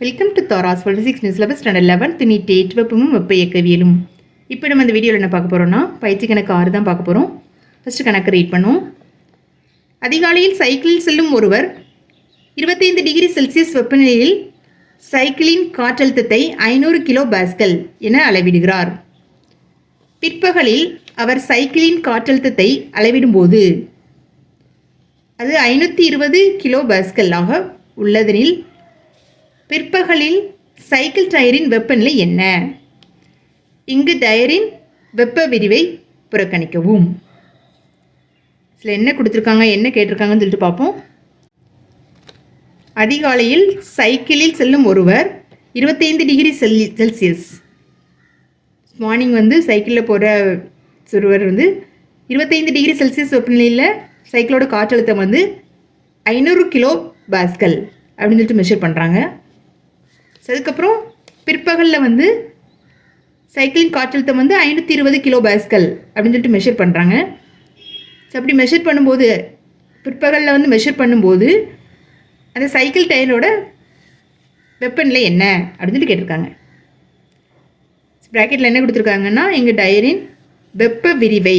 Welcome to Thaaraas Physics New Syllabus Standard 11th Unit 8 வெப்பமும் வெப்ப இயக்கவியலும். இப்போ நம்ம இந்த வீடியோவில் என்ன பார்க்க போகிறோம்னா பயிற்சி கணக்கு 6 தான் பார்க்க போகிறோம். ஃபஸ்ட்டு கணக்கு ரீட் பண்ணுவோம். அதிகாலையில் சைக்கிளில் செல்லும் ஒருவர் 25 டிகிரி செல்சியஸ் வெப்பநிலையில் சைக்கிளின் காற்றழுத்தத்தை 500 கிலோ பாஸ்கல் என அளவிடுகிறார். பிற்பகலில் அவர் சைக்கிளின் காற்றழுத்தத்தை அளவிடும்போது அது 520 கிலோ பாஸ்கல் ஆக உள்ளதெனில் பிற்பகலில் சைக்கிள் டயரின் வெப்பநிலை என்ன? இங்கு டயரின் வெப்ப விரிவை புறக்கணிக்கவும். இதில் என்ன கொடுத்துருக்காங்க, என்ன கேட்டிருக்காங்கன்னு சொல்லிட்டு பார்ப்போம். அதிகாலையில் சைக்கிளில் செல்லும் ஒருவர் 25 டிகிரி செல்சியஸ் மார்னிங் சைக்கிளில் போகிற ஒருவர் 25 டிகிரி செல்சியஸ் வெப்பநிலையில் சைக்கிளோட காற்றழுத்தம் 500 கிலோ பாஸ்கல் அப்படின்னு சொல்லிட்டு மெஷர் பண்ணுறாங்க. அதுக்கப்புறம் பிற்பகலில் சைக்கிளின் காற்றழுத்தம் 520 கிலோ பாஸ்கல் அப்படின்னு சொல்லிட்டு மெஷர் பண்ணுறாங்க. ஸோ அப்படி மெஷர் பண்ணும்போது பிற்பகலில் மெஷர் பண்ணும்போது அந்த சைக்கிள் டயரோட வெப்பநிலை என்ன அப்படின்னு சொல்லி கேட்டிருக்காங்க. ப்ராக்கெட்டில் என்ன கொடுத்துருக்காங்கன்னா எங்கள் டயரின் வெப்ப விரிவை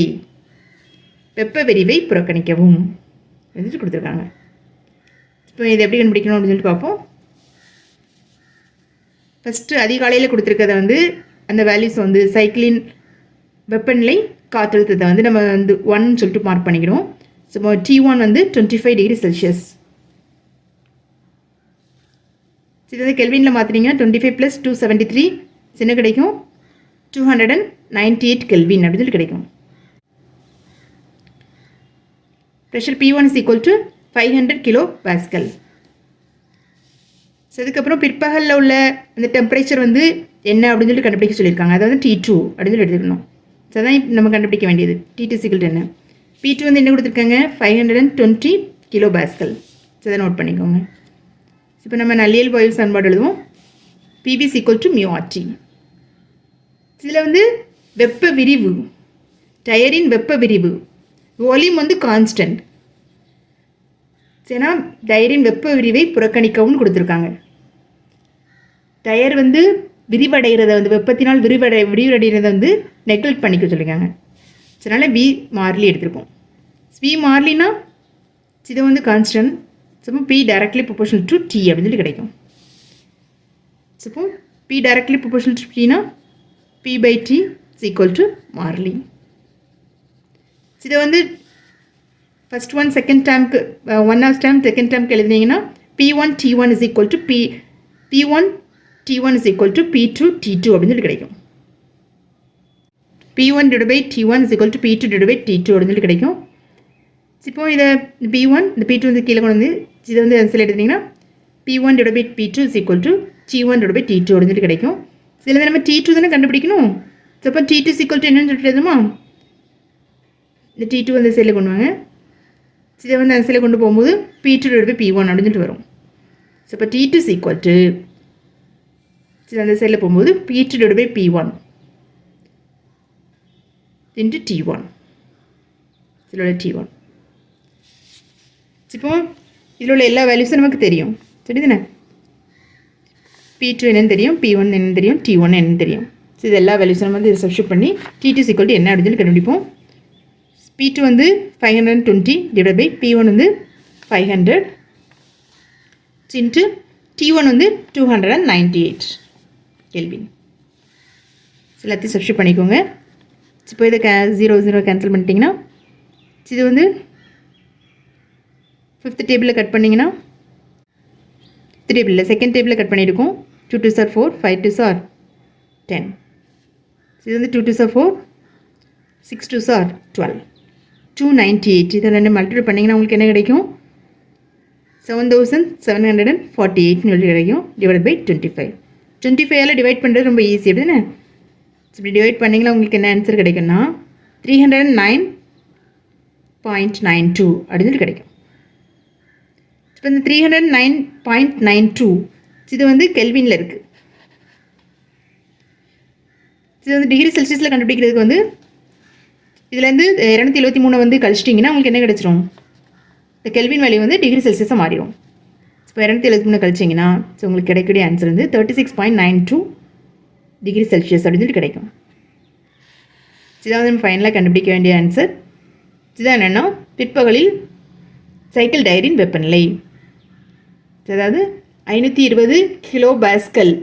புறக்கணிக்கவும் அப்படின்னு கொடுத்துருக்காங்க. இப்போ இதை எப்படி கண்டுபிடிக்கணும் அப்படின்னு சொல்லிட்டு பார்ப்போம். ஃபஸ்ட்டு அதிகாலையில் கொடுத்துருக்கத அந்த வேல்யூஸ் சைக்கிளின் வெப்பநிலை காற்றழுத்தத்தை நம்ம 1 சொல்லிட்டு மார்க் பண்ணிக்கிறோம். So T1 25 degree Celsius. இது கெல்வினில் மாற்றினீங்கன்னா 25 + 273 என்ன கிடைக்கும்? 298 கெல்வின் அப்படின்னு சொல்லி கிடைக்கும். Pressure P1 = 500 kilo pascal. So அதுக்கப்புறம் பிற்பகலில் உள்ள அந்த டெம்பரேச்சர் என்ன அப்படின்னு சொல்லி கண்டுபிடிக்க சொல்லியிருக்காங்க. அதாவது T2 அப்படின்னு சொல்லி எடுத்துக்கணும். ஸோ அதான் நம்ம கண்டுபிடிக்க வேண்டியது. T2 = என்ன? P2 என்ன கொடுத்துருக்காங்க? 520 கிலோ பாஸ்கல். ஸோ அதை நோட் பண்ணிக்கோங்க. இப்போ நம்ம நல்லியல் வாயு சமன்பாடு எழுதுவோம். PV = μRT. இதில் வெப்ப விரிவு, டயரின் வெப்ப விரிவு, வால்யூம் கான்ஸ்டன்ட். ஏன்னா டயரின் வெப்ப விரிவை புறக்கணிக்கவும் கொடுத்துருக்காங்க. டயர் விரிவடைகிறத வெப்பத்தினால் விரிவடைகிறத நெக்லெக்ட் பண்ணிக்க சொல்லியிருக்காங்க. அதனால் V மாறிலி எடுத்திருக்கோம். V மாறிலினா இது constant. So P directly proportional to T அப்படின்னு சொல்லி கிடைக்கும். So P directly proportional to Tனா P/T = மாறிலி. இதை ஃபஸ்ட் ஒன் செகண்ட் டேர்முக்கு 1th டேர்ம் செகண்ட் டேர்முக்கு எழுதினீங்கன்னா P1 T1 = P1 T1 = P2 T2 அப்படின்னு சொல்லி கிடைக்கும். P1/T1 = P2/T2 அப்படின்னு சொல்லி கிடைக்கும். இப்போ இதை P1 இந்த P2 கீழே கொண்டு இதை ஆன்சர் எடுத்திங்கன்னா P1/P2 = T1/T2 அப்படின்னு சொல்லி கிடைக்கும். இதில் நம்ம T2 தானே கண்டுபிடிக்கணும். ஸோ அப்போ T2 = என்னன்னு சொல்லிட்டு எழுதுமா? இந்த T2 சைடில் கொண்டு வாங்க. இதை அந்த சைடில் கொண்டு போகும்போது P2/P1 அப்படின்னு சொல்லிட்டு வரும். ஸோ இப்போ T2 அந்த சைடில் போகும்போது P2/P1 × T1 இதில் உள்ள T1. இப்போ இதில் உள்ள எல்லா வேல்யூஸும் நமக்கு தெரியும். சரி தானே? P2 என்னன்னு தெரியும், P1 என்னன்னு தெரியும், T1 என்னன்னு தெரியும். ஸோ இது எல்லா வேல்யூஸும் நம்ம சப்ஸ்டிட்யூட் பண்ணி T2 = என்ன அப்படின்னு சொல்லி கண்டுபிடிப்போம். P2 520 / P1 500 × T1 298 kelvin. எல்லாத்தையும் சப்ஸ்டிட்யூட் பண்ணிக்கோங்க. இப்போ இதை 0 கேன்சல் பண்ணிட்டீங்கன்னா இது 5th டேபிளில் கட் பண்ணிங்கன்னா 5th டேபிளில் செகண்ட் டேபிளில் கட் பண்ணியிருக்கோம். 2 2s are 4, 5 2s are 10. இது 2 2s are 4, 6 2s are 12. 298 இதை 2 மல்டிப்ளை பண்ணிங்கன்னா உங்களுக்கு என்ன கிடைக்கும்? 7748 கிடைக்கும். /25. 25ஆல் டிவைட் பண்ணுறது ரொம்ப ஈஸி. அப்படின்னா இப்படி டிவைட் பண்ணிங்கன்னா உங்களுக்கு என்ன ஆன்சர் கிடைக்கும்னா 309.92 அப்படின்னு கிடைக்கும். இப்போ இந்த 309.92 இது கெல்வினில் இருக்குது. இது டிகிரி செல்சியஸில் கண்டுபிடிக்கிறதுக்கு இதுலேருந்து 273 கழிச்சிட்டிங்கன்னா உங்களுக்கு என்ன கிடச்சிரும்? இந்த கெல்வின் வேல்யூ டிகிரி செல்சியஸாக மாறிடும். இப்போ இப்போ 273 கழிச்சிங்கன்னா ஸோ உங்களுக்கு கிடைக்கக்கூடிய ஆன்சர் வந்து 36.92 டிகிரி செல்சியஸ் அப்படின்னு சொல்லிட்டு கிடைக்கும். இதுதான் வந்து நம்ம ஃபைனலாக கண்டுபிடிக்க வேண்டிய ஆன்சர். இதுதான் என்னென்னா பிற்பகலில் சைக்கிள் டயரின் வெப்பநிலை, அதாவது 520 கிலோ பாஸ்கல்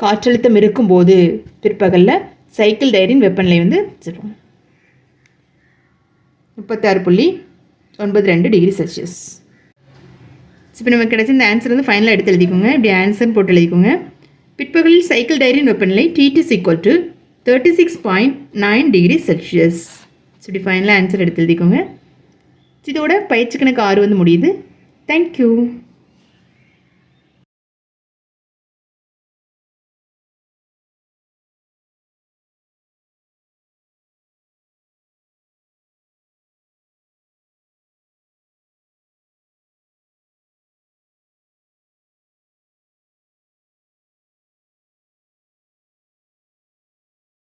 காற்றழுத்தம் இருக்கும்போது பிற்பகலில் சைக்கிள் டயரின் வெப்பநிலை வந்து 36.92 டிகிரி செல்சியஸ். இப்போ நமக்கு கிடைச்ச இந்த ஆன்சர் வந்து ஃபைனலாக எடுத்து எழுதிக்கோங்க. இப்படி ஆன்சர் போட்டு எழுதிக்கோங்க. பிற்பகலில் சைக்கிள் டயரின் வெப்பநிலை T = 36.9 டிகிரி செல்சியஸ். இப்படி ஃபைனலாக ஆன்சர் எடுத்து எழுதிக்கோங்க. இதோட பயிற்சி கணக்கு 6 வந்து முடியுது. தேங்க்யூ.